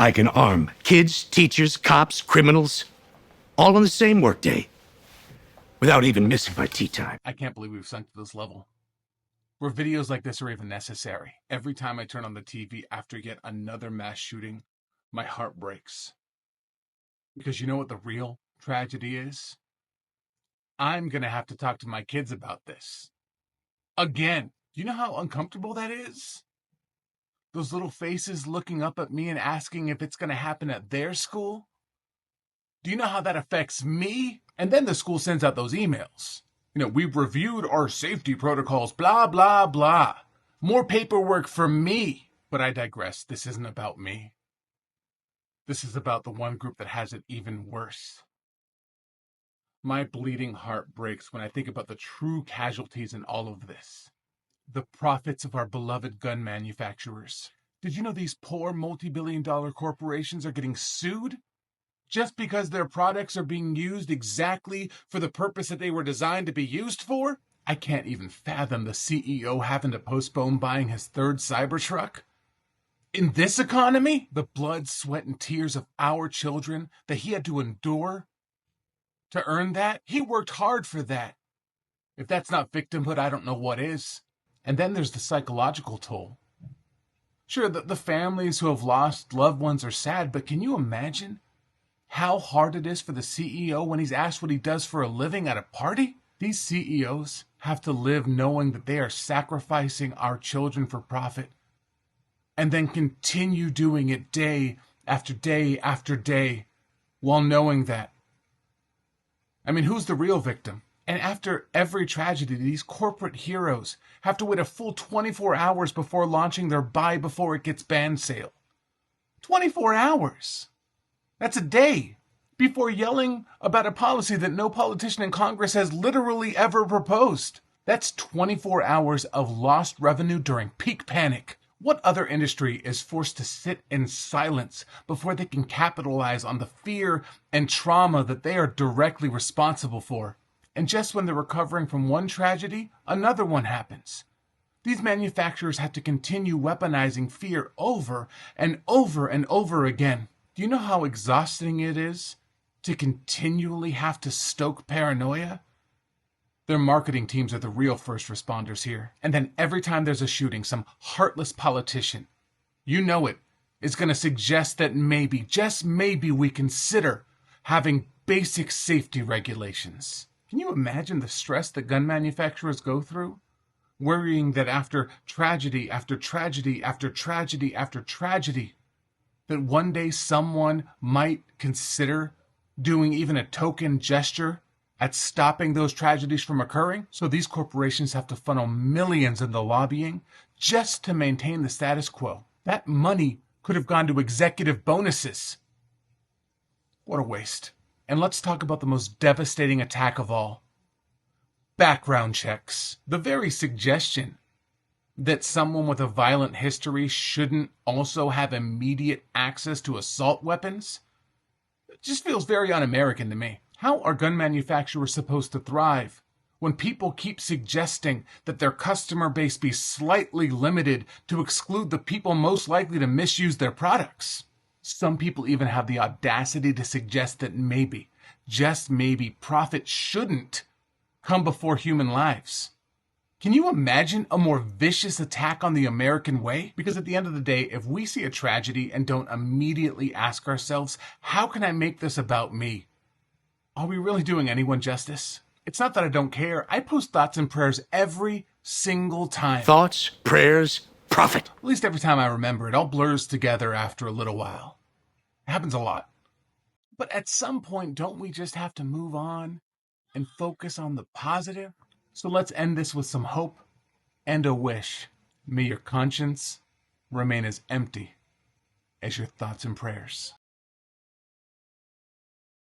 I can arm kids, teachers, cops, criminals, all on the same workday, without even missing my tea time. I can't believe we've sunk to this level, where videos like this are even necessary. Every time I turn on the TV after yet another mass shooting, my heart breaks. Because you know what the real tragedy is? I'm gonna have to talk to my kids about this. Again. Do you know how uncomfortable that is? Those little faces looking up at me and asking if it's gonna happen at their school? Do you know how that affects me? And then the school sends out those emails. We've reviewed our safety protocols, blah, blah, blah. More paperwork for me. But I digress. This isn't about me. This is about the one group that has it even worse. My bleeding heart breaks when I think about the true casualties in all of this. The profits of our beloved gun manufacturers. Did you know these poor multi-billion-dollar corporations are getting sued? Just because their products are being used exactly for the purpose that they were designed to be used for? I can't even fathom the CEO having to postpone buying his third Cybertruck. In this economy, the blood, sweat, and tears of our children that he had to endure to earn that, he worked hard for that. If that's not victimhood, I don't know what is. And then there's the psychological toll. Sure, the families who have lost loved ones are sad, but can you imagine how hard it is for the CEO when he's asked what he does for a living at a party? These CEOs have to live knowing that they are sacrificing our children for profit and then continue doing it day after day after day while knowing that. I mean, who's the real victim? And after every tragedy, these corporate heroes have to wait a full 24 hours before launching their buy before it gets banned sale. 24 hours! That's a day before yelling about a policy that no politician in Congress has literally ever proposed. That's 24 hours of lost revenue during peak panic. What other industry is forced to sit in silence before they can capitalize on the fear and trauma that they are directly responsible for? And just when they're recovering from one tragedy, another one happens. These manufacturers have to continue weaponizing fear over and over and over again. Do you know how exhausting it is to continually have to stoke paranoia? Their marketing teams are the real first responders here. And then every time there's a shooting, some heartless politician, you know it, is going to suggest that maybe, just maybe, we consider having basic safety regulations. Can you imagine the stress that gun manufacturers go through? Worrying that after tragedy after tragedy after tragedy after tragedy, that one day someone might consider doing even a token gesture at stopping those tragedies from occurring. So these corporations have to funnel millions into lobbying just to maintain the status quo. That money could have gone to executive bonuses. What a waste. And let's talk about the most devastating attack of all. Background checks. The very suggestion that someone with a violent history shouldn't also have immediate access to assault weapons? It just feels very un-American to me. How are gun manufacturers supposed to thrive when people keep suggesting that their customer base be slightly limited to exclude the people most likely to misuse their products? Some people even have the audacity to suggest that maybe, just maybe, profit shouldn't come before human lives. Can you imagine a more vicious attack on the American way? Because at the end of the day, if we see a tragedy and don't immediately ask ourselves, how can I make this about me? Are we really doing anyone justice? It's not that I don't care. I post thoughts and prayers every single time. Thoughts, prayers, profit. At least every time I remember, it all blurs together after a little while. It happens a lot. But at some point, don't we just have to move on and focus on the positive? So let's end this with some hope and a wish. May your conscience remain as empty as your thoughts and prayers.